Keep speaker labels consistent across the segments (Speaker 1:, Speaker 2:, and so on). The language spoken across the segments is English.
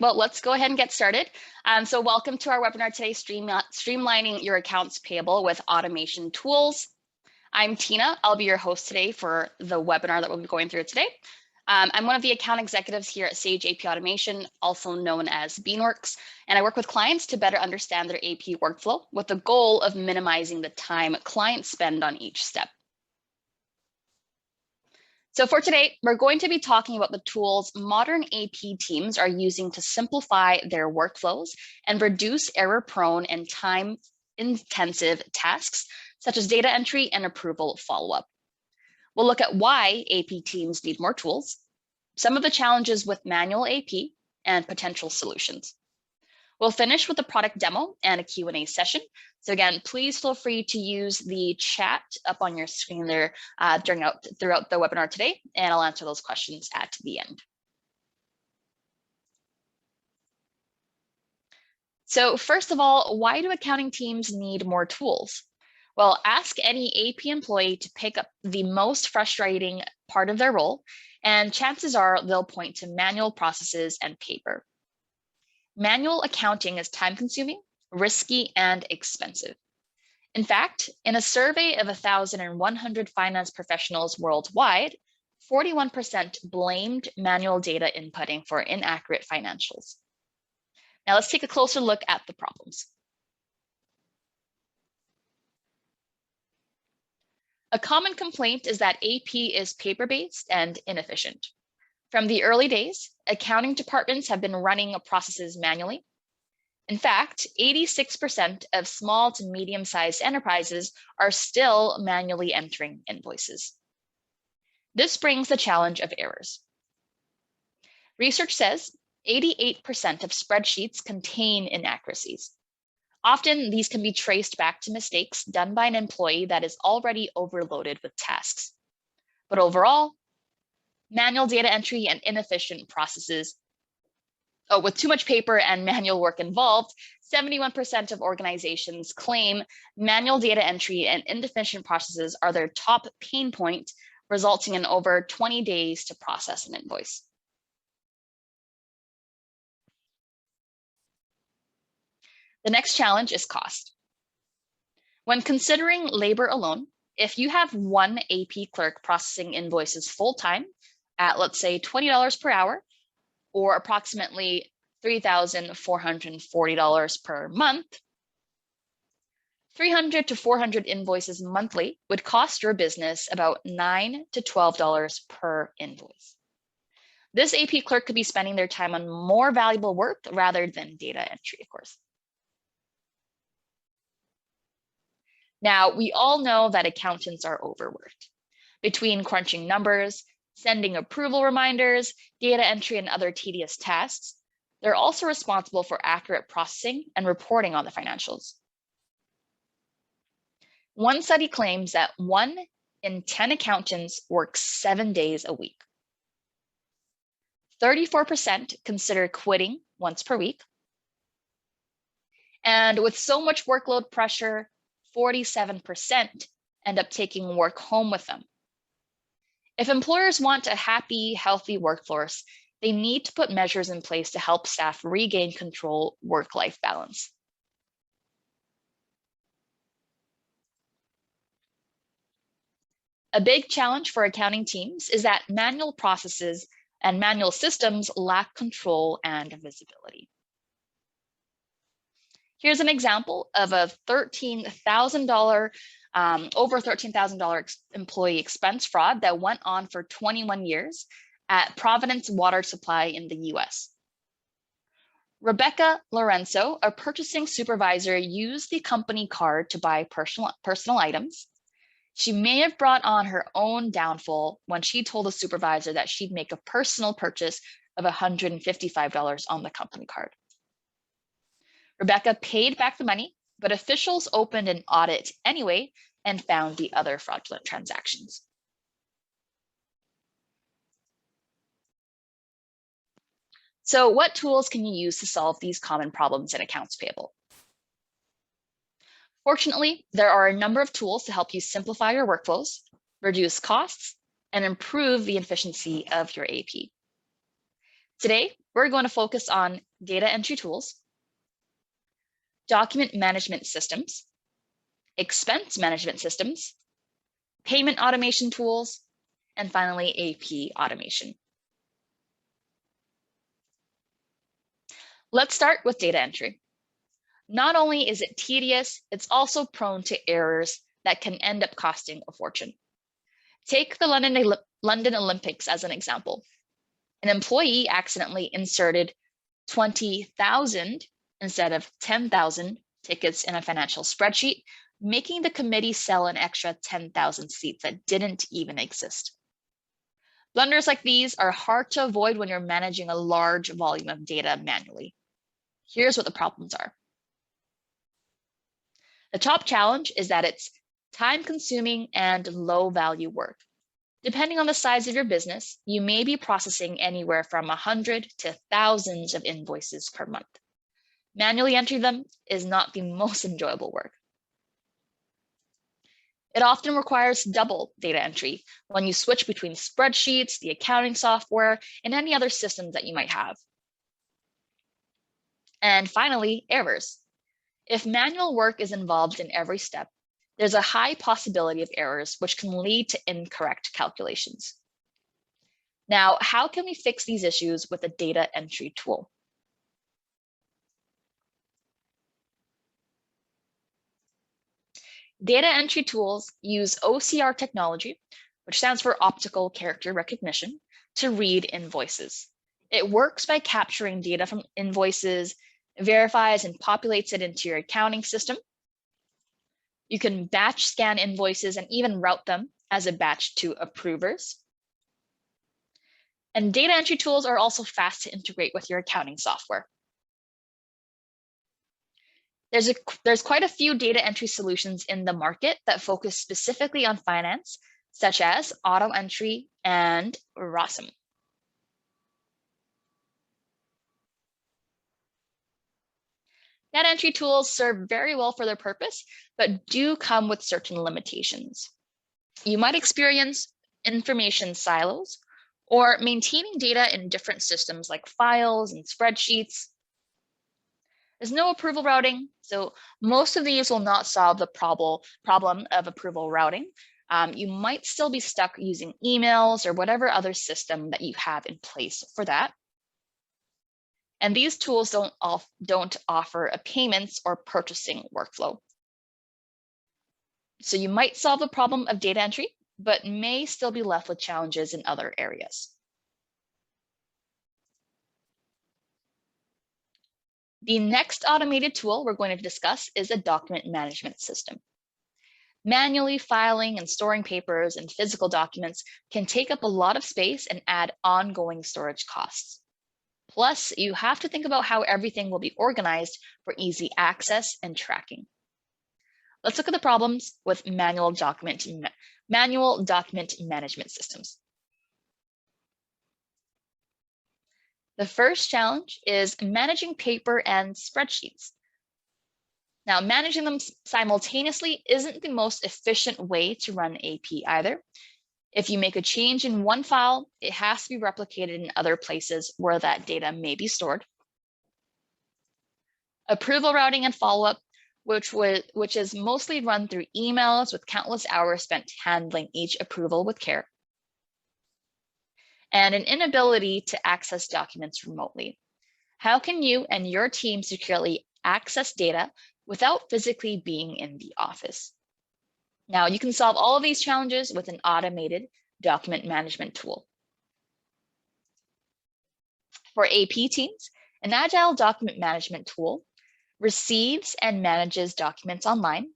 Speaker 1: Well, let's go ahead and get started. So welcome to our webinar today, Streamlining Your Accounts Payable with Automation Tools. I'm Tina. I'll be your host today for the webinar that we'll be going through today. I'm one of the account executives here at Sage AP Automation, also known as Beanworks, and I work with clients to better understand their AP workflow with the goal of minimizing the time clients spend on each step. So for today, we're going to be talking about the tools modern AP teams are using to simplify their workflows and reduce error-prone and time-intensive tasks, such as data entry and approval follow-up. We'll look at why AP teams need more tools, some of the challenges with manual AP, and potential solutions. We'll finish with a product demo and a Q&A session. So again, please feel free to use the chat up on your screen there throughout the webinar today, and I'll answer those questions at the end. So first of all, why do accounting teams need more tools? Well, ask any AP employee to pick up the most frustrating part of their role, and chances are they'll point to manual processes and paper. Manual accounting is time-consuming, risky, and expensive. In fact, in a survey of 1,100 finance professionals worldwide, 41% blamed manual data inputting for inaccurate financials. Now let's take a closer look at the problems. A common complaint is that AP is paper-based and inefficient. From the early days, accounting departments have been running processes manually. In fact, 86% of small to medium-sized enterprises are still manually entering invoices. This brings the challenge of errors. Research says 88% of spreadsheets contain inaccuracies. Often, these can be traced back to mistakes done by an employee that is already overloaded with tasks. But overall, manual data entry and inefficient processes. With too much paper and manual work involved, 71% of organizations claim manual data entry and inefficient processes are their top pain point, resulting in over 20 days to process an invoice. The next challenge is cost. When considering labor alone, if you have one AP clerk processing invoices full-time at, let's say, $20 per hour, or approximately $3,440 per month, 300 to 400 invoices monthly would cost your business about $9 to $12 per invoice. This AP clerk could be spending their time on more valuable work rather than data entry, of course. Now, we all know that accountants are overworked. Between crunching numbers, sending approval reminders, data entry, and other tedious tasks, they're also responsible for accurate processing and reporting on the financials. One study claims that 1 in 10 accountants work 7 days a week. 34% consider quitting once per week. And with so much workload pressure, 47% end up taking work home with them. If employers want a happy, healthy workforce, they need to put measures in place to help staff regain control work-life balance. A big challenge for accounting teams is that manual processes and manual systems lack control and visibility. Here's an example of a over $13,000 employee expense fraud that went on for 21 years at Providence Water Supply in the US. Rebecca Lorenzo, a purchasing supervisor, used the company card to buy personal items. She may have brought on her own downfall when she told the supervisor that she'd make a personal purchase of $155 on the company card. Rebecca paid back the money, but officials opened an audit anyway and found the other fraudulent transactions. So what tools can you use to solve these common problems in accounts payable? Fortunately, there are a number of tools to help you simplify your workflows, reduce costs, and improve the efficiency of your AP. Today, we're going to focus on data entry tools, document management systems, expense management systems, payment automation tools, and finally, AP automation. Let's start with data entry. Not only is it tedious, it's also prone to errors that can end up costing a fortune. Take the London Olympics as an example. An employee accidentally inserted 20,000 instead of 10,000 tickets in a financial spreadsheet, making the committee sell an extra 10,000 seats that didn't even exist. Blunders like these are hard to avoid when you're managing a large volume of data manually. Here's what the problems are. The top challenge is that it's time-consuming and low-value work. Depending on the size of your business, you may be processing anywhere from 100 to thousands of invoices per month. Manually entering them is not the most enjoyable work. It often requires double data entry when you switch between spreadsheets, the accounting software, and any other systems that you might have. And finally, errors. If manual work is involved in every step, there's a high possibility of errors which can lead to incorrect calculations. Now, how can we fix these issues with a data entry tool? Data entry tools use OCR technology, which stands for optical character recognition, to read invoices. It works by capturing data from invoices, verifies and populates it into your accounting system. You can batch scan invoices and even route them as a batch to approvers. And data entry tools are also fast to integrate with your accounting software. There's quite a few data entry solutions in the market that focus specifically on finance, such as AutoEntry and Rossum. Data entry tools serve very well for their purpose, but do come with certain limitations. You might experience information silos or maintaining data in different systems like files and spreadsheets. There's no approval routing, so most of these will not solve the problem of approval routing. You might still be stuck using emails or whatever other system that you have in place for that. And these tools don't offer a payments or purchasing workflow. So you might solve the problem of data entry, but may still be left with challenges in other areas. The next automated tool we're going to discuss is a document management system. Manually filing and storing papers and physical documents can take up a lot of space and add ongoing storage costs. Plus, you have to think about how everything will be organized for easy access and tracking. Let's look at the problems with manual document management systems. The first challenge is managing paper and spreadsheets. Now, managing them simultaneously isn't the most efficient way to run AP either. If you make a change in one file, it has to be replicated in other places where that data may be stored. Approval routing and follow-up, which is mostly run through emails with countless hours spent handling each approval with care. And an inability to access documents remotely. How can you and your team securely access data without physically being in the office? Now, you can solve all of these challenges with an automated document management tool. For AP teams, an agile document management tool receives and manages documents online,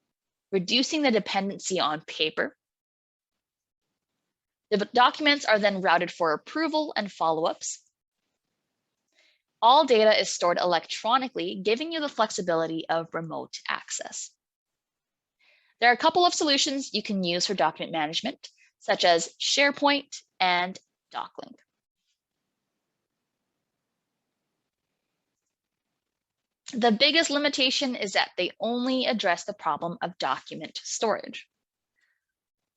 Speaker 1: reducing the dependency on paper. The documents are then routed for approval and follow-ups. All data is stored electronically, giving you the flexibility of remote access. There are a couple of solutions you can use for document management, such as SharePoint and DocLink. The biggest limitation is that they only address the problem of document storage.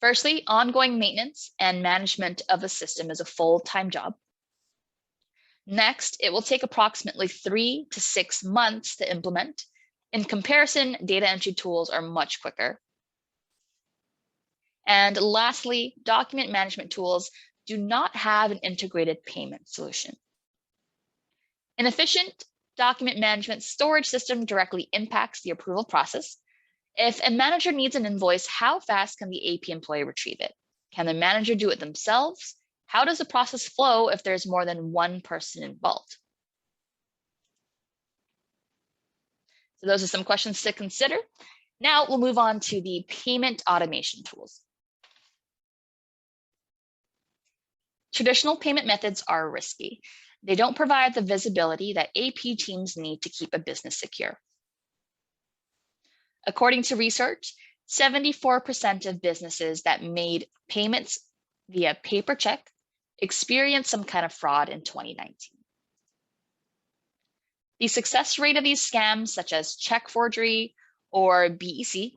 Speaker 1: Firstly, ongoing maintenance and management of a system is a full-time job. Next, it will take approximately 3 to 6 months to implement. In comparison, data entry tools are much quicker. And lastly, document management tools do not have an integrated payment solution. An efficient document management storage system directly impacts the approval process. If a manager needs an invoice, how fast can the AP employee retrieve it? Can the manager do it themselves? How does the process flow if there's more than one person involved? So those are some questions to consider. Now we'll move on to the payment automation tools. Traditional payment methods are risky. They don't provide the visibility that AP teams need to keep a business secure. According to research, 74% of businesses that made payments via paper check experienced some kind of fraud in 2019. The success rate of these scams, such as check forgery or BEC,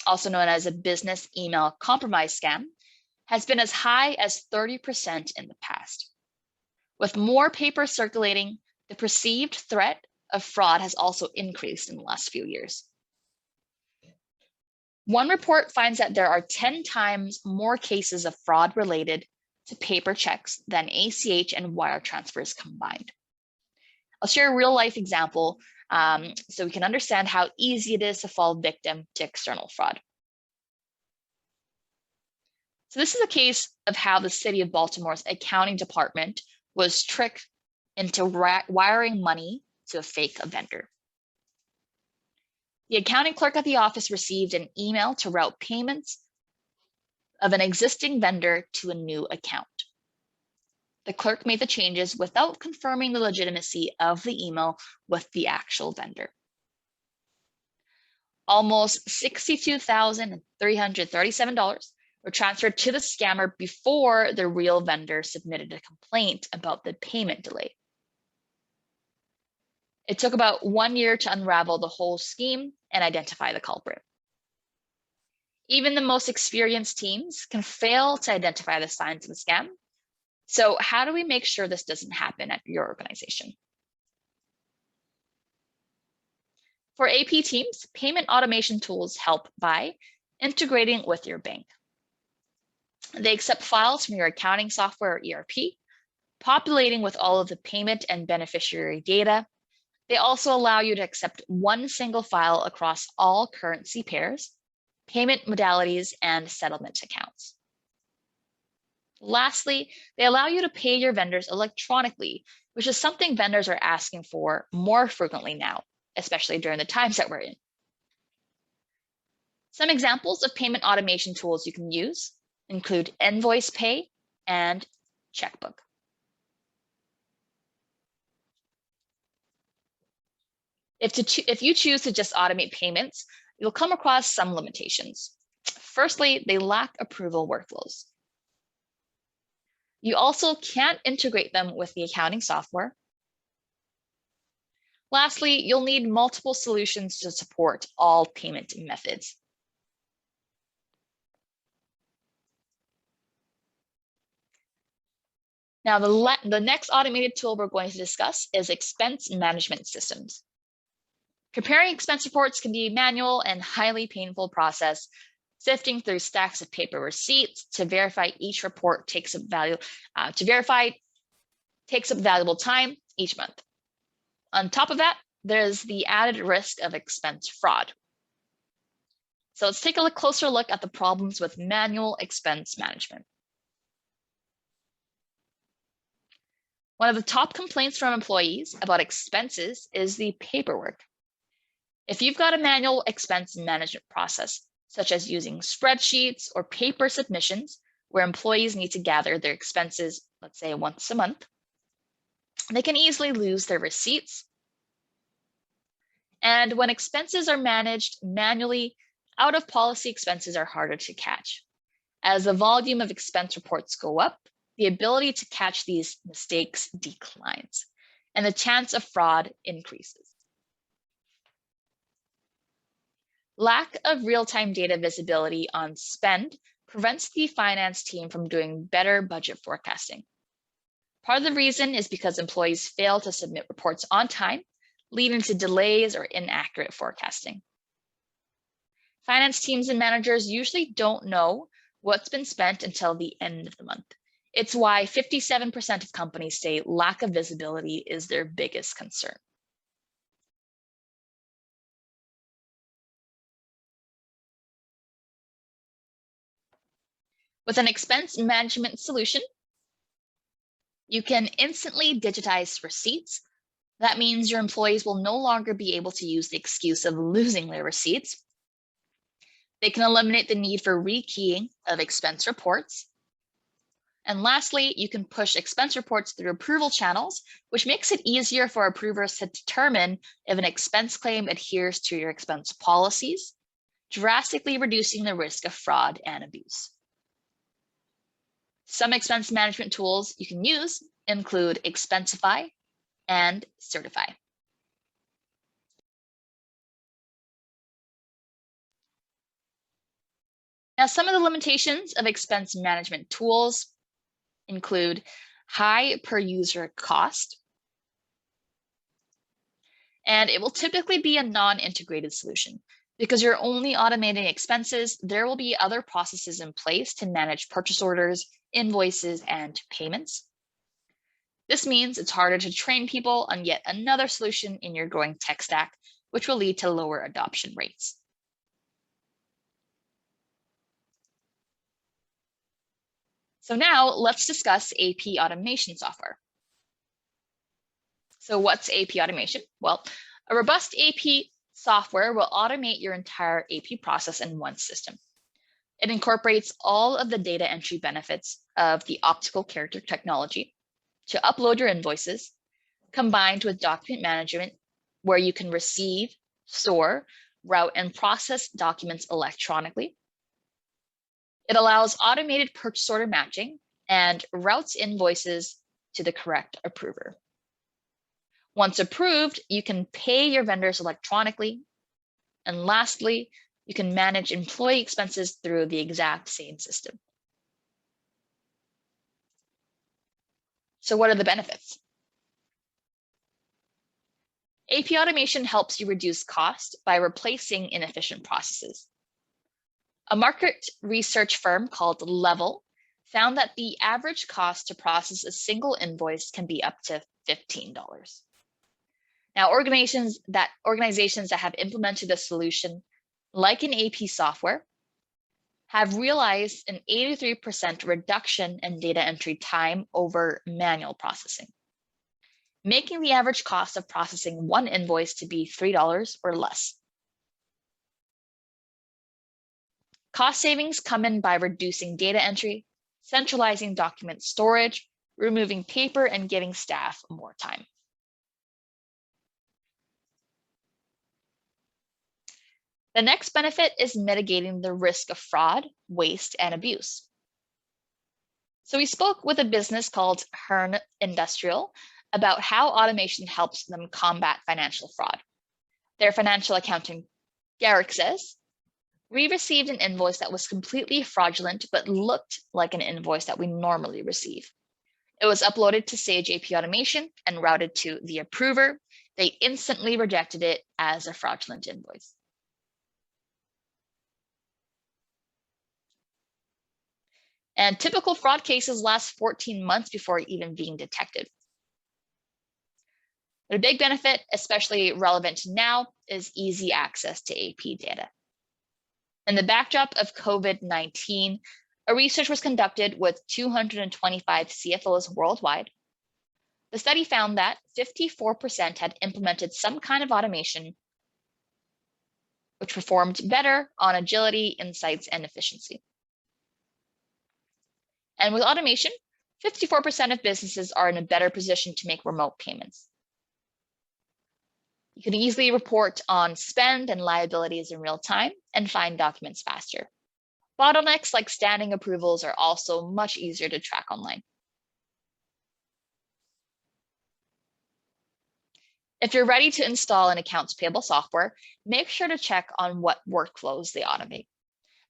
Speaker 1: also known as a business email compromise scam, has been as high as 30% in the past. With more paper circulating, the perceived threat of fraud has also increased in the last few years. One report finds that there are 10 times more cases of fraud related to paper checks than ACH and wire transfers combined. I'll share a real life example so we can understand how easy it is to fall victim to external fraud. So this is a case of how the city of Baltimore's accounting department was tricked into wiring money to a fake vendor. The accounting clerk at the office received an email to route payments of an existing vendor to a new account. The clerk made the changes without confirming the legitimacy of the email with the actual vendor. Almost $62,337 were transferred to the scammer before the real vendor submitted a complaint about the payment delay. It took about 1 year to unravel the whole scheme and identify the culprit. Even the most experienced teams can fail to identify the signs of the scam. So how do we make sure this doesn't happen at your organization? For AP teams, payment automation tools help by integrating with your bank. They accept files from your accounting software or ERP, populating with all of the payment and beneficiary data. They also allow you to accept one single file across all currency pairs, payment modalities, and settlement accounts. Lastly, they allow you to pay your vendors electronically, which is something vendors are asking for more frequently now, especially during the times that we're in. Some examples of payment automation tools you can use include Invoice Pay and Checkbook. If you choose to just automate payments, you'll come across some limitations. Firstly, they lack approval workflows. You also can't integrate them with the accounting software. Lastly, you'll need multiple solutions to support all payment methods. Now, the next automated tool we're going to discuss is expense management systems. Preparing expense reports can be a manual and highly painful process. Sifting through stacks of paper receipts to verify each report takes up valuable time each month. On top of that, there's the added risk of expense fraud. So let's take a closer look at the problems with manual expense management. One of the top complaints from employees about expenses is the paperwork. If you've got a manual expense management process, such as using spreadsheets or paper submissions, where employees need to gather their expenses, let's say once a month, they can easily lose their receipts. And when expenses are managed manually, out of policy expenses are harder to catch. As the volume of expense reports go up, the ability to catch these mistakes declines, and the chance of fraud increases. Lack of real-time data visibility on spend prevents the finance team from doing better budget forecasting. Part of the reason is because employees fail to submit reports on time, leading to delays or inaccurate forecasting. Finance teams and managers usually don't know what's been spent until the end of the month. It's why 57% of companies say lack of visibility is their biggest concern. With an expense management solution, you can instantly digitize receipts. That means your employees will no longer be able to use the excuse of losing their receipts. They can eliminate the need for rekeying of expense reports. And lastly, you can push expense reports through approval channels, which makes it easier for approvers to determine if an expense claim adheres to your expense policies, drastically reducing the risk of fraud and abuse. Some expense management tools you can use include Expensify and Certify. Now, some of the limitations of expense management tools include high per user cost, and it will typically be a non-integrated solution. Because you're only automating expenses, there will be other processes in place to manage purchase orders, invoices, and payments. This means it's harder to train people on yet another solution in your growing tech stack, which will lead to lower adoption rates. So now let's discuss AP automation software. So what's AP automation? Well, a robust AP software will automate your entire AP process in one system. It incorporates all of the data entry benefits of the optical character technology to upload your invoices, combined with document management, where you can receive, store, route, and process documents electronically. It allows automated purchase order matching and routes invoices to the correct approver. Once approved, you can pay your vendors electronically. And lastly, you can manage employee expenses through the exact same system. So what are the benefits? AP automation helps you reduce cost by replacing inefficient processes. A market research firm called Level found that the average cost to process a single invoice can be up to $15. Now, organizations that have implemented a solution like an AP software have realized an 83% reduction in data entry time over manual processing, making the average cost of processing one invoice to be $3 or less. Cost savings come in by reducing data entry, centralizing document storage, removing paper, and giving staff more time. The next benefit is mitigating the risk of fraud, waste, and abuse. So we spoke with a business called Hearn Industrial about how automation helps them combat financial fraud. Their financial accountant, Garrick, says, "We received an invoice that was completely fraudulent, but looked like an invoice that we normally receive. It was uploaded to Sage AP Automation and routed to the approver. They instantly rejected it as a fraudulent invoice." And typical fraud cases last 14 months before even being detected. But a big benefit, especially relevant now, is easy access to AP data. In the backdrop of COVID-19, a research was conducted with 225 CFOs worldwide. The study found that 54% had implemented some kind of automation, which performed better on agility, insights, and efficiency. And with automation, 54% of businesses are in a better position to make remote payments. You can easily report on spend and liabilities in real time and find documents faster. Bottlenecks like standing approvals are also much easier to track online. If you're ready to install an accounts payable software, make sure to check on what workflows they automate.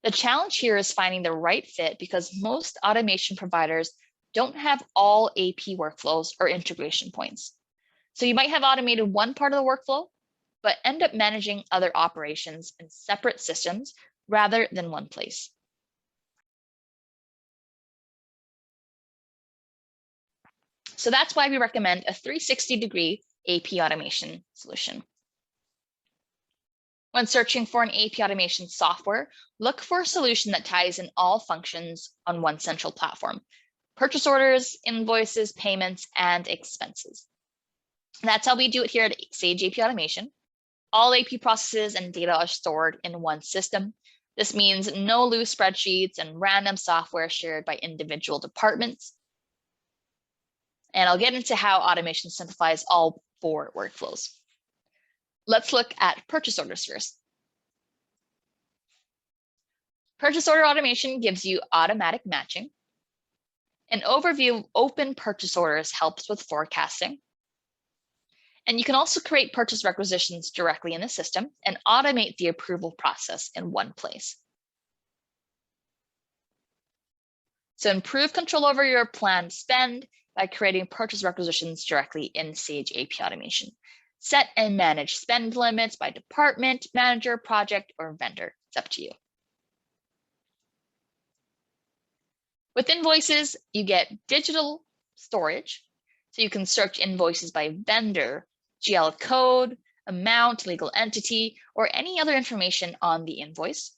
Speaker 1: The challenge here is finding the right fit because most automation providers don't have all AP workflows or integration points. So you might have automated one part of the workflow, but end up managing other operations in separate systems rather than one place. So that's why we recommend a 360-degree AP automation solution. When searching for an AP automation software, look for a solution that ties in all functions on one central platform: purchase orders, invoices, payments, and expenses. And that's how we do it here at Sage AP Automation. All AP processes and data are stored in one system. This means no loose spreadsheets and random software shared by individual departments. And I'll get into how automation simplifies all 4 workflows. Let's look at purchase orders first. Purchase order automation gives you automatic matching. An overview of open purchase orders helps with forecasting. And you can also create purchase requisitions directly in the system and automate the approval process in one place. So improve control over your planned spend by creating purchase requisitions directly in Sage AP Automation. Set and manage spend limits by department, manager, project, or vendor. It's up to you. With invoices, you get digital storage. So you can search invoices by vendor, GL code, amount, legal entity, or any other information on the invoice.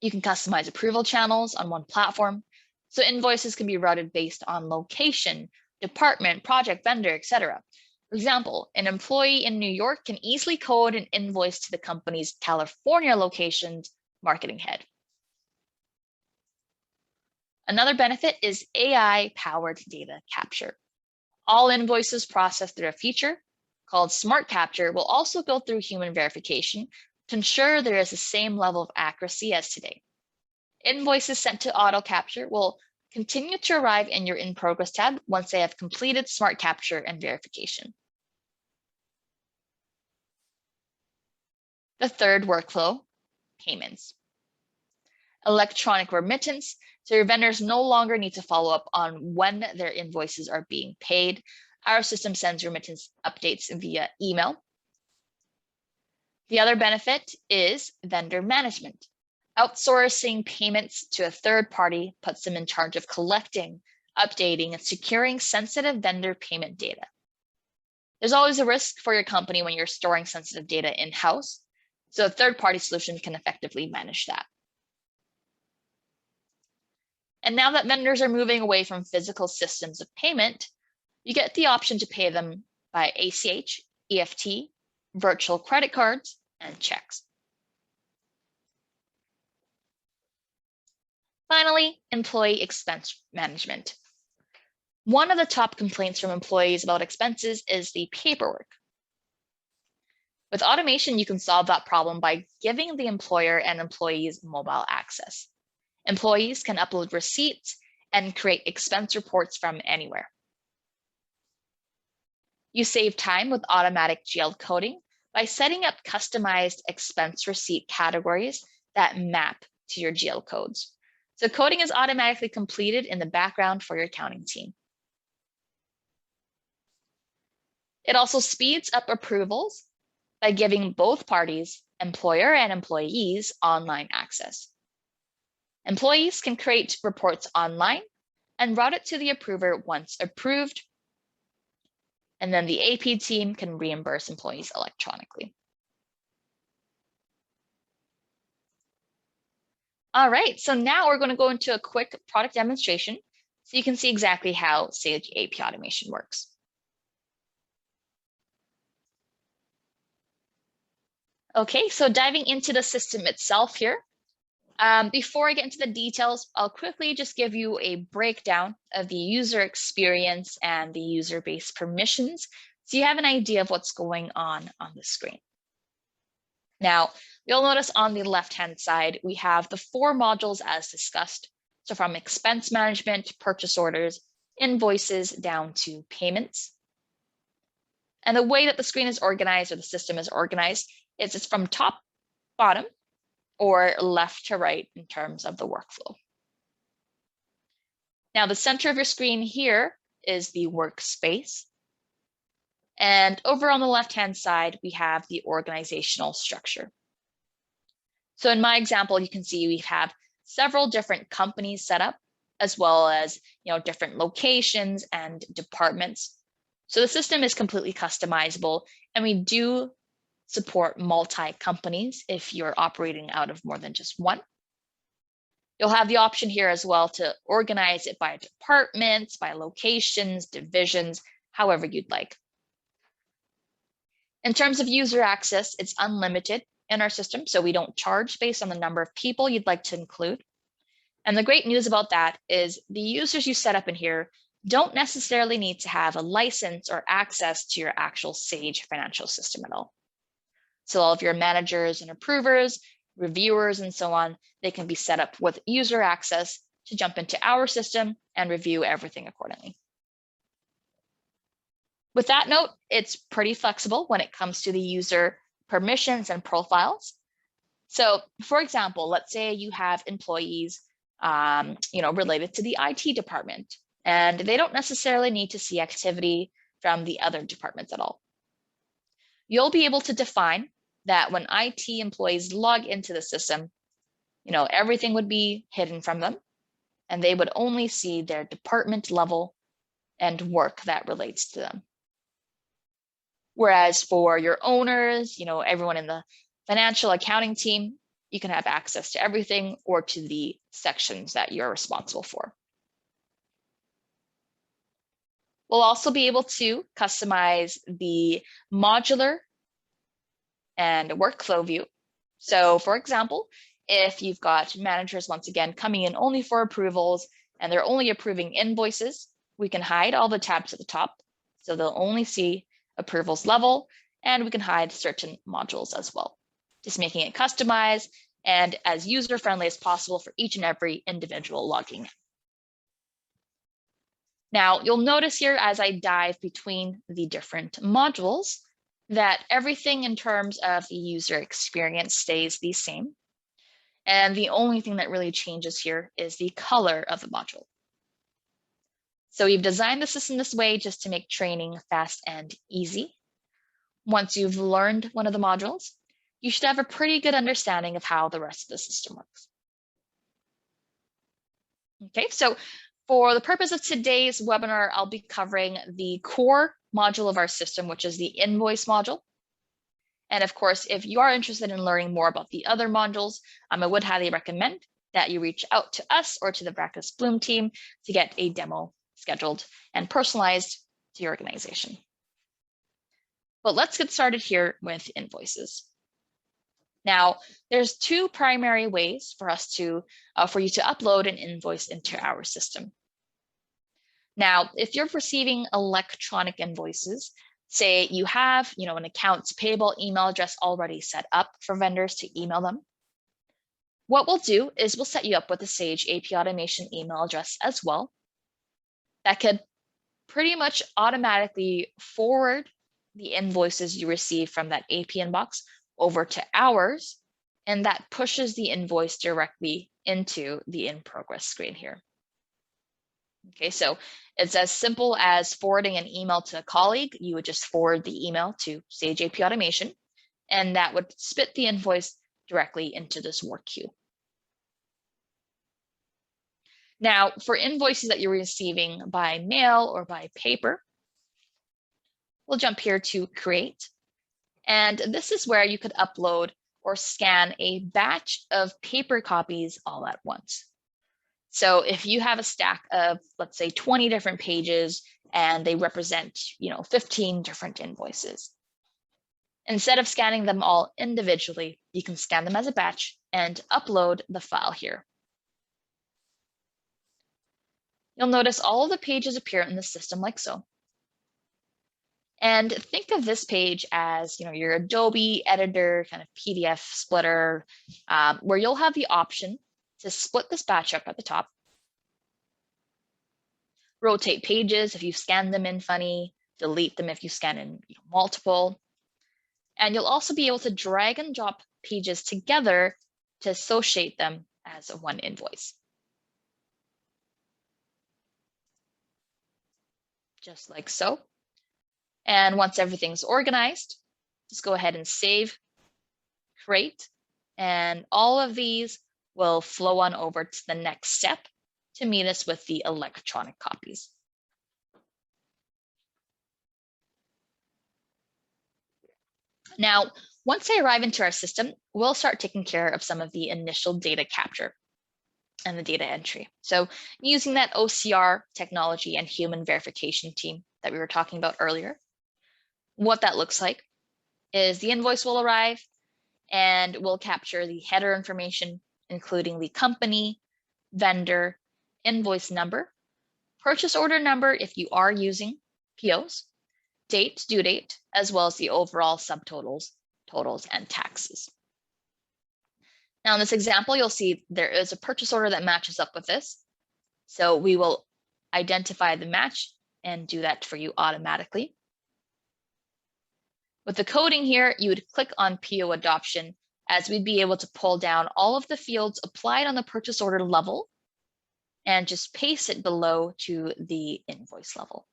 Speaker 1: You can customize approval channels on one platform. So invoices can be routed based on location, department, project, vendor, etc. For example, an employee in New York can easily code an invoice to the company's California location's marketing head. Another benefit is AI-powered data capture. All invoices processed through a feature called Smart Capture will also go through human verification to ensure there is the same level of accuracy as today. Invoices sent to auto capture will continue to arrive in your In Progress tab once they have completed Smart Capture and verification. The third workflow, payments. Electronic remittance, so your vendors no longer need to follow up on when their invoices are being paid. Our system sends remittance updates via email. The other benefit is vendor management. Outsourcing payments to a third party puts them in charge of collecting, updating, and securing sensitive vendor payment data. There's always a risk for your company when you're storing sensitive data in-house, so a third-party solution can effectively manage that. And now that vendors are moving away from physical systems of payment, you get the option to pay them by ACH, EFT, virtual credit cards, and checks. Finally, employee expense management. One of the top complaints from employees about expenses is the paperwork. With automation, you can solve that problem by giving the employer and employees mobile access. Employees can upload receipts and create expense reports from anywhere. You save time with automatic GL coding by setting up customized expense receipt categories that map to your GL codes. So coding is automatically completed in the background for your accounting team. It also speeds up approvals by giving both parties, employer and employees, online access. Employees can create reports online and route it to the approver once approved. And then the AP team can reimburse employees electronically. All right, so now we're going to go into a quick product demonstration so you can see exactly how Sage AP Automation works. Okay, so diving into the system itself here. Before I get into the details, I'll quickly just give you a breakdown of the user experience and the user-based permissions, so you have an idea of what's going on the screen. Now, you'll notice on the left-hand side, we have the 4 modules as discussed. So from expense management, purchase orders, invoices, down to payments. And the way that the screen is organized, or the system is organized, is it's from top, bottom, or left to right in terms of the workflow. Now, the center of your screen here is the workspace. And over on the left-hand side, we have the organizational structure. So in my example, you can see we have several different companies set up, as well as different locations and departments. So the system is completely customizable, and we do support multi-companies if you're operating out of more than just one. You'll have the option here as well to organize it by departments, by locations, divisions, however you'd like. In terms of user access, it's unlimited in our system, so we don't charge based on the number of people you'd like to include. And the great news about that is the users you set up in here don't necessarily need to have a license or access to your actual Sage financial system at all. So all of your managers and approvers, reviewers, and so on, they can be set up with user access to jump into our system and review everything accordingly. With that note, it's pretty flexible when it comes to the user permissions and profiles. So for example, let's say you have employees related to the IT department, and they don't necessarily need to see activity from the other departments at all. You'll be able to define that when IT employees log into the system, everything would be hidden from them, and they would only see their department level and work that relates to them. Whereas for your owners, everyone in the financial accounting team, you can have access to everything or to the sections that you're responsible for. We'll also be able to customize the modular and workflow view. So for example, if you've got managers, once again, coming in only for approvals and they're only approving invoices, we can hide all the tabs at the top. So they'll only see approvals level, and we can hide certain modules as well, just making it customized and as user-friendly as possible for each and every individual logging in. Now, you'll notice here as I dive between the different modules that everything in terms of the user experience stays the same. And the only thing that really changes here is the color of the module. So we've designed the system this way just to make training fast and easy. Once you've learned one of the modules, you should have a pretty good understanding of how the rest of the system works. Okay, so for the purpose of today's webinar, I'll be covering the core module of our system, which is the invoice module. And of course, if you are interested in learning more about the other modules, I would highly recommend that you reach out to us or to the Practice Bloom team to get a demo scheduled and personalized to your organization. But let's get started here with invoices. Now, there's two primary ways for us to, for you to upload an invoice into our system. Now, if you're receiving electronic invoices, say you have, an accounts payable email address already set up for vendors to email them. What we'll do is we'll set you up with a Sage AP automation email address as well. That could pretty much automatically forward the invoices you receive from that AP inbox over to ours, and that pushes the invoice directly into the in progress screen here. Okay, so it's as simple as forwarding an email to a colleague. You would just forward the email to Sage AP Automation, and that would spit the invoice directly into this work queue. Now, for invoices that you're receiving by mail or by paper, we'll jump here to create. And this is where you could upload or scan a batch of paper copies all at once. So if you have a stack of, let's say, 20 different pages and they represent, 15 different invoices, instead of scanning them all individually, you can scan them as a batch and upload the file here. You'll notice all of the pages appear in the system like so. And think of this page as, your Adobe editor, kind of PDF splitter, where you'll have the option to split this batch up at the top, rotate pages if you scan them in funny, delete them if you scan in multiple. And you'll also be able to drag and drop pages together to associate them as one invoice. just like so. And once everything's organized, just go ahead and save, create, and all of these will flow on over to the next step to meet us with the electronic copies. Now, once they arrive into our system, we'll start taking care of some of the initial data capture and the data entry. So using that OCR technology and human verification team that we were talking about earlier, what that looks like is the invoice will arrive and we'll capture the header information, including the company, vendor, invoice number, purchase order number if you are using POs, date, due date, as well as the overall subtotals, totals, and taxes. Now in this example, you'll see there is a purchase order that matches up with this. So we will identify the match and do that for you automatically. With the coding here, you would click on PO adoption as we'd be able to pull down all of the fields applied on the purchase order level and just paste it below to the invoice level.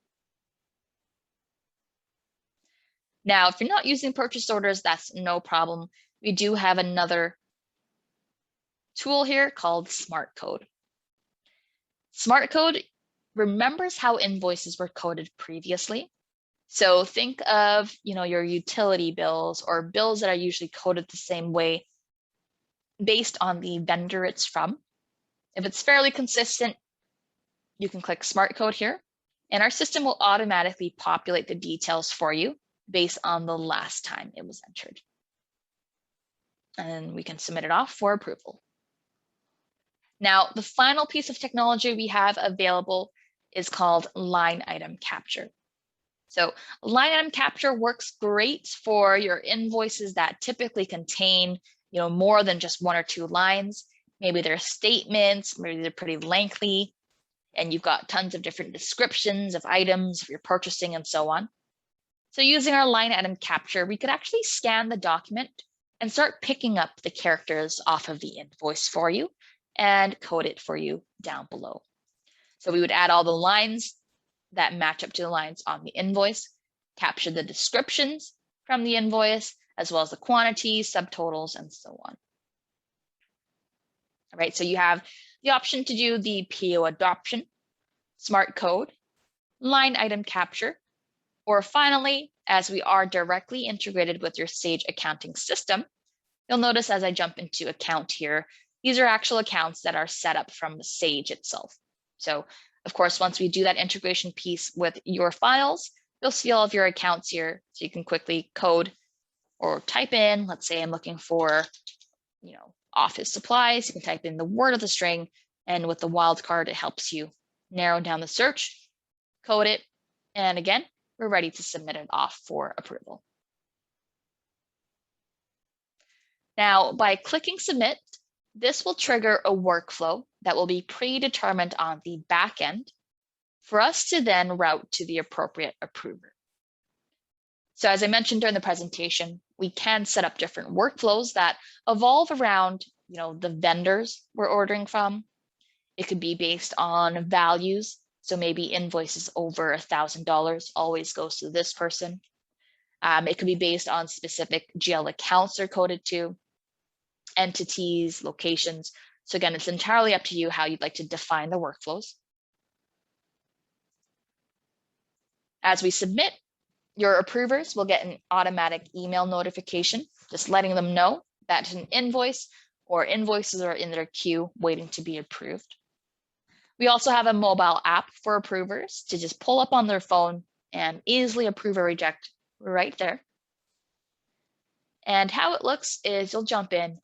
Speaker 1: Now, if you're not using purchase orders, that's no problem. We do have another tool here called Smart Code. Smart Code remembers how invoices were coded previously. So think of, your utility bills or bills that are usually coded the same way based on the vendor it's from. If it's fairly consistent, you can click Smart Code here, and our system will automatically populate the details for you based on the last time it was entered. And we can submit it off for approval. Now, the final piece of technology we have available is called line item capture. So line item capture works great for your invoices that typically contain, more than just one or two lines. Maybe they're statements, maybe they're pretty lengthy, and you've got tons of different descriptions of items if you're purchasing and so on. So using our line item capture, we could actually scan the document and start picking up the characters off of the invoice for you and code it for you down below. So we would add all the lines that match up to the lines on the invoice, capture the descriptions from the invoice, as well as the quantities, subtotals, and so on. All right, so you have the option to do the PO adoption, Smart Code, line item capture, or finally, as we are directly integrated with your Sage accounting system, you'll notice as I jump into account here, these are actual accounts that are set up from Sage itself. So of course, once we do that integration piece with your files, you'll see all of your accounts here. So you can quickly code or type in, let's say I'm looking for, office supplies. You can type in the word of the string, and with the wildcard, it helps you narrow down the search, code it, and again, we're ready to submit it off for approval. Now, by clicking submit, this will trigger a workflow that will be predetermined on the back end for us to then route to the appropriate approver. So as I mentioned during the presentation, we can set up different workflows that evolve around, the vendors we're ordering from. It could be based on values. So maybe invoices over $1,000 always goes to this person. It could be based on specific GL accounts they're coded to, entities, locations. So again, it's entirely up to you how you'd like to define the workflows. As we submit, your approvers will get an automatic email notification, just letting them know that an invoice or invoices are in their queue waiting to be approved. We also have a mobile app for approvers to just pull up on their phone and easily approve or reject right there. And how it looks is you'll jump in,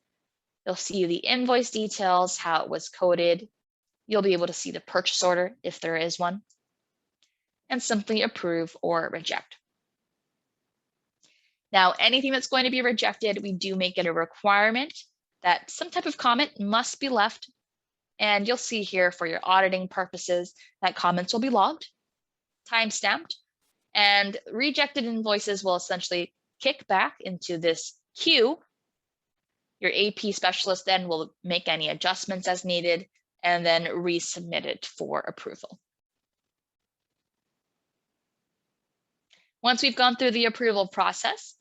Speaker 1: you'll see the invoice details, how it was coded. You'll be able to see the purchase order if there is one, and simply approve or reject. Now, anything that's going to be rejected, we do make it a requirement that some type of comment must be left. And you'll see here for your auditing purposes that comments will be logged, time-stamped, and rejected invoices will essentially kick back into this queue. Your AP specialist then will make any adjustments as needed and then resubmit it for approval. Once we've gone through the approval process,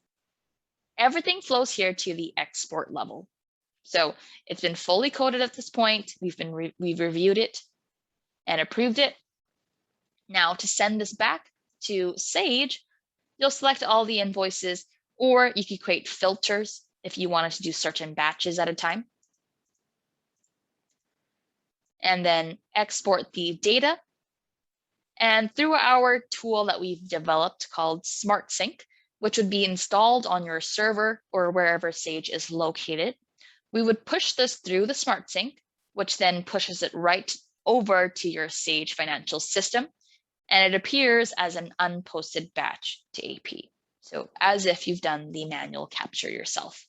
Speaker 1: everything flows here to the export level. So it's been fully coded at this point. We've reviewed it and approved it. Now to send this back to Sage, you'll select all the invoices, or you could create filters if you wanted to do certain batches at a time. And then export the data. And through our tool that we've developed called Smart Sync, which would be installed on your server or wherever Sage is located, we would push this through the Smart Sync, which then pushes it right over to your Sage financial system, and it appears as an unposted batch to AP. So as if you've done the manual capture yourself.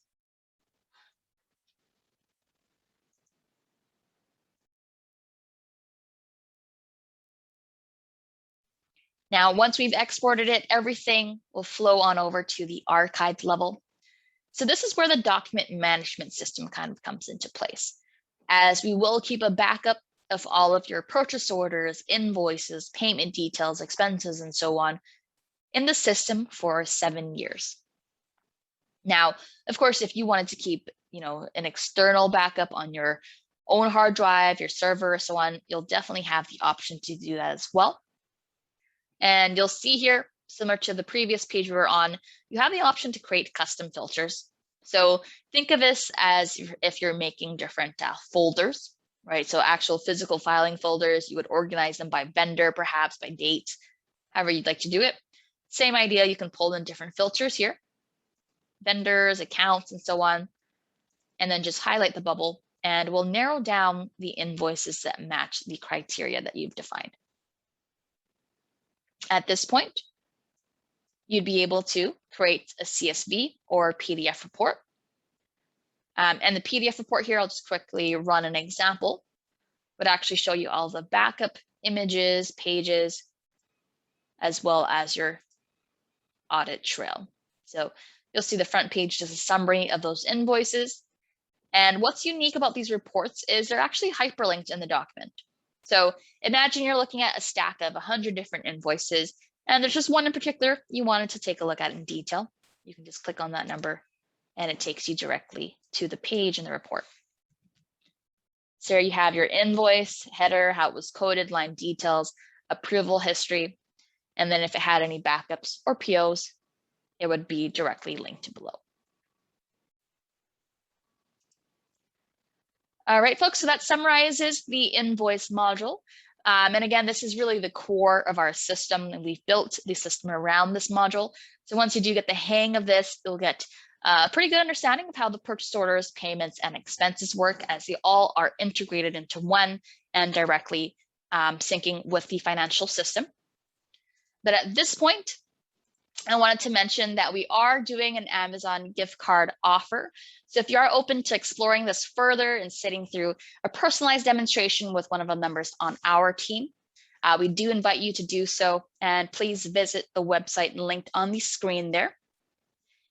Speaker 1: Now, once we've exported it, everything will flow on over to the archived level. So this is where the document management system kind of comes into place, as we will keep a backup of all of your purchase orders, invoices, payment details, expenses, and so on in the system for 7 years. Now, of course, if you wanted to keep, an external backup on your own hard drive, your server, so on, you'll definitely have the option to do that as well. And you'll see here, similar to the previous page we were on, you have the option to create custom filters. So think of this as if you're making different folders, right? So actual physical filing folders, you would organize them by vendor, perhaps by date, however you'd like to do it. Same idea, you can pull in different filters here, vendors, accounts, and so on, and then just highlight the bubble, and we'll narrow down the invoices that match the criteria that you've defined. At this point, you'd be able to create a CSV or PDF report. And the PDF report here, I'll just quickly run an example, would actually show you all the backup images, pages, as well as your audit trail. So you'll see the front page just a summary of those invoices. And what's unique about these reports is they're actually hyperlinked in the document. So imagine you're looking at a stack of 100 different invoices, and there's just one in particular you wanted to take a look at in detail. You can just click on that number, and it takes you directly to the page in the report. So there you have your invoice, header, how it was coded, line details, approval history, and then if it had any backups or POs, it would be directly linked below. All right, folks, so that summarizes the invoice module. And again, this is really the core of our system, and we've built the system around this module. So once you do get the hang of this, you'll get a pretty good understanding of how the purchase orders, payments, and expenses work, as they all are integrated into one and directly syncing with the financial system. But at this point, I wanted to mention that we are doing an Amazon gift card offer. So if you are open to exploring this further and sitting through a personalized demonstration with one of the members on our team, we do invite you to do so. And please visit the website linked on the screen there.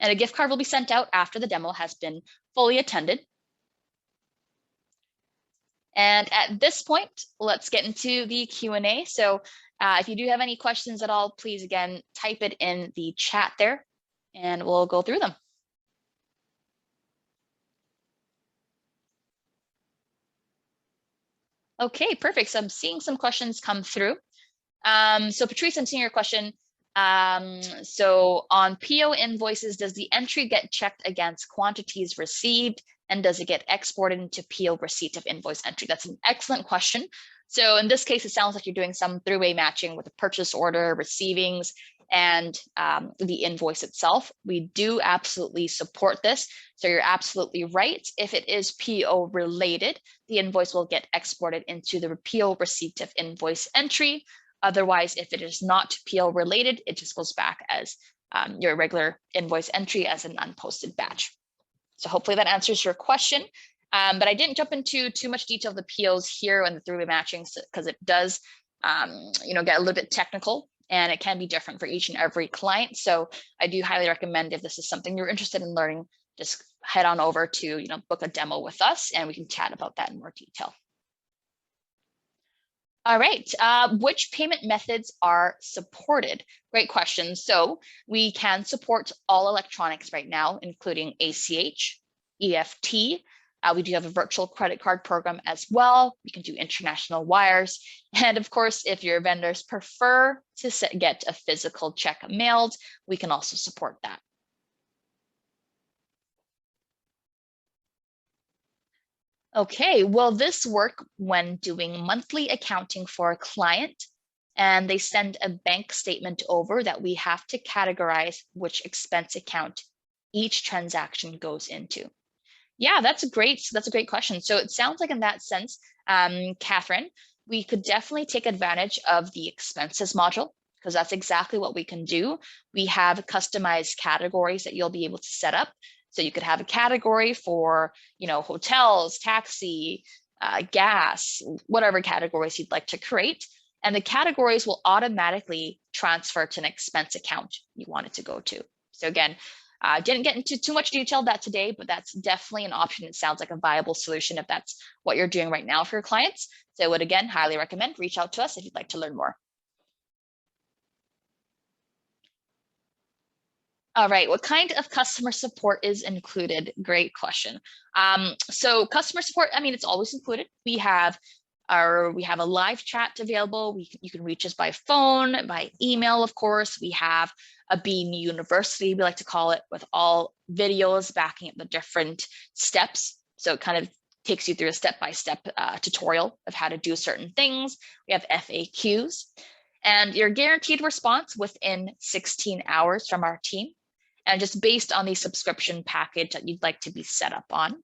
Speaker 1: And a gift card will be sent out after the demo has been fully attended. And at this point, let's get into the Q&A. So if you do have any questions at all, please, again, type it in the chat there, and we'll go through them. Okay, perfect. So I'm seeing some questions come through. So Patrice, I'm seeing your question. So on PO invoices, does the entry get checked against quantities received, and does it get exported into PO receipt of invoice entry? That's an excellent question. So in this case, it sounds like you're doing some three-way matching with the purchase order, receivings, and the invoice itself. We do absolutely support this. So you're absolutely right. If it is PO related, the invoice will get exported into the PO receipt of invoice entry. Otherwise, if it is not PO related, it just goes back as your regular invoice entry as an unposted batch. So hopefully that answers your question. But I didn't jump into too much detail of the POs here and the three-way matching, because it does get a little bit technical, and it can be different for each and every client. So I do highly recommend, if this is something you're interested in learning, just head on over to book a demo with us, and we can chat about that in more detail. All right, which payment methods are supported? Great question. So we can support all electronics right now, including ACH, EFT. We do have a virtual credit card program as well. We can do international wires. And of course, if your vendors prefer to get a physical check mailed, we can also support that. Okay, will this work when doing monthly accounting for a client and they send a bank statement over that we have to categorize which expense account each transaction goes into? Yeah, that's a great question. So it sounds like in that sense, Catherine, we could definitely take advantage of the expenses module because that's exactly what we can do. We have customized categories that you'll be able to set up. So you could have a category for, hotels, taxi, gas, whatever categories you'd like to create. And the categories will automatically transfer to an expense account you want it to go to. So again, didn't get into too much detail of that today, but that's definitely an option. It sounds like a viable solution if that's what you're doing right now for your clients. So I would, again, highly recommend reach out to us if you'd like to learn more. All right, what kind of customer support is included? Great question. So customer support, I mean, it's always included. We have a live chat available. You can reach us by phone, by email, of course. We have a Bean University, we like to call it, with all videos backing up the different steps. So it kind of takes you through a step-by-step tutorial of how to do certain things. We have FAQs, and you're guaranteed response within 16 hours from our team. And just based on the subscription package that you'd like to be set up on.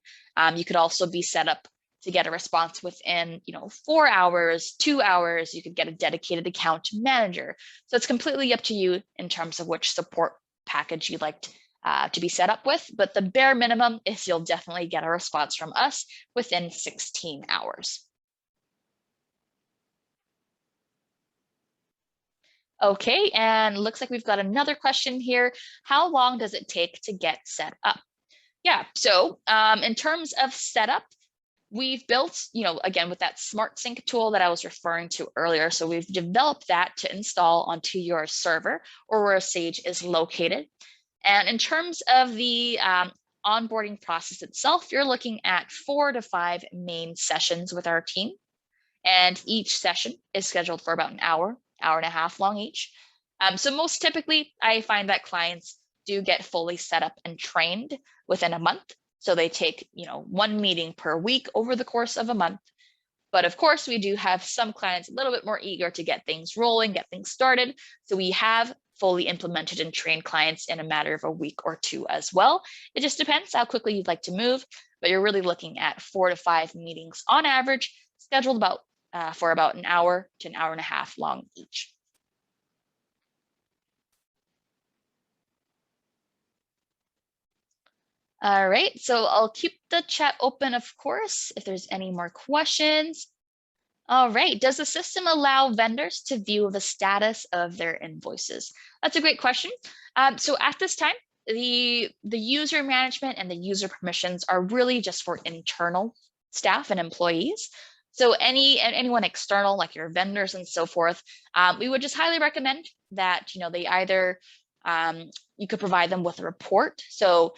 Speaker 1: You could also be set up to get a response within 4 hours, 2 hours. You could get a dedicated account manager. So it's completely up to you in terms of which support package you'd like to be set up with. But the bare minimum is you'll definitely get a response from us within 16 hours. Okay, and looks like we've got another question here. How long does it take to get set up? Yeah, so in terms of setup, we've built, again, with that Smart Sync tool that I was referring to earlier. So we've developed that to install onto your server or where Sage is located. And in terms of the onboarding process itself, you're looking at 4 to 5 main sessions with our team. And each session is scheduled for about an hour and a half long each. So most typically, I find that clients do get fully set up and trained within a month. So they take, 1 meeting per week over the course of a month. But of course, we do have some clients a little bit more eager to get things rolling, get things started. So we have fully implemented and trained clients in a matter of a week or 2 as well. It just depends how quickly you'd like to move, but you're really looking at 4 to 5 meetings on average, scheduled for about an hour to an hour and a half long each. All right, so I'll keep the chat open, of course, if there's any more questions. All right, does the system allow vendors to view the status of their invoices? That's a great question. So at this time, the user management and the user permissions are really just for internal staff and employees. So anyone external, like your vendors and so forth, we would just highly recommend that they either you could provide them with a report. So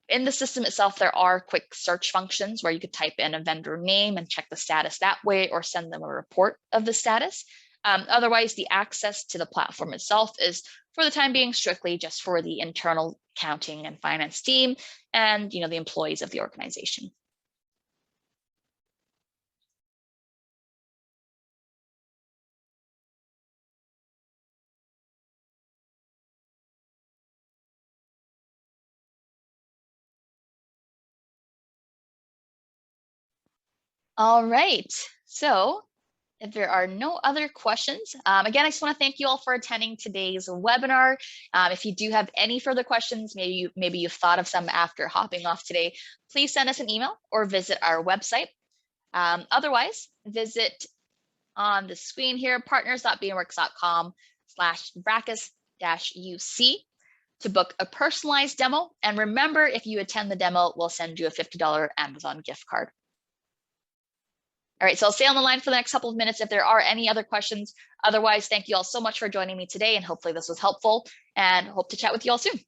Speaker 1: in the system itself, there are quick search functions where you could type in a vendor name and check the status that way, or send them a report of the status. Otherwise, the access to the platform itself is, for the time being, strictly just for the internal accounting and finance team and the employees of the organization. All right, so if there are no other questions, again, I just want to thank you all for attending today's webinar. If you do have any further questions, maybe you've thought of some after hopping off today, please send us an email or visit our website. Otherwise, visit on the screen here, partners.beanworks.com/brackus-UC to book a personalized demo. And remember, if you attend the demo, we'll send you a $50 Amazon gift card. All right, so I'll stay on the line for the next couple of minutes if there are any other questions. Otherwise, thank you all so much for joining me today, and hopefully this was helpful, and hope to chat with you all soon.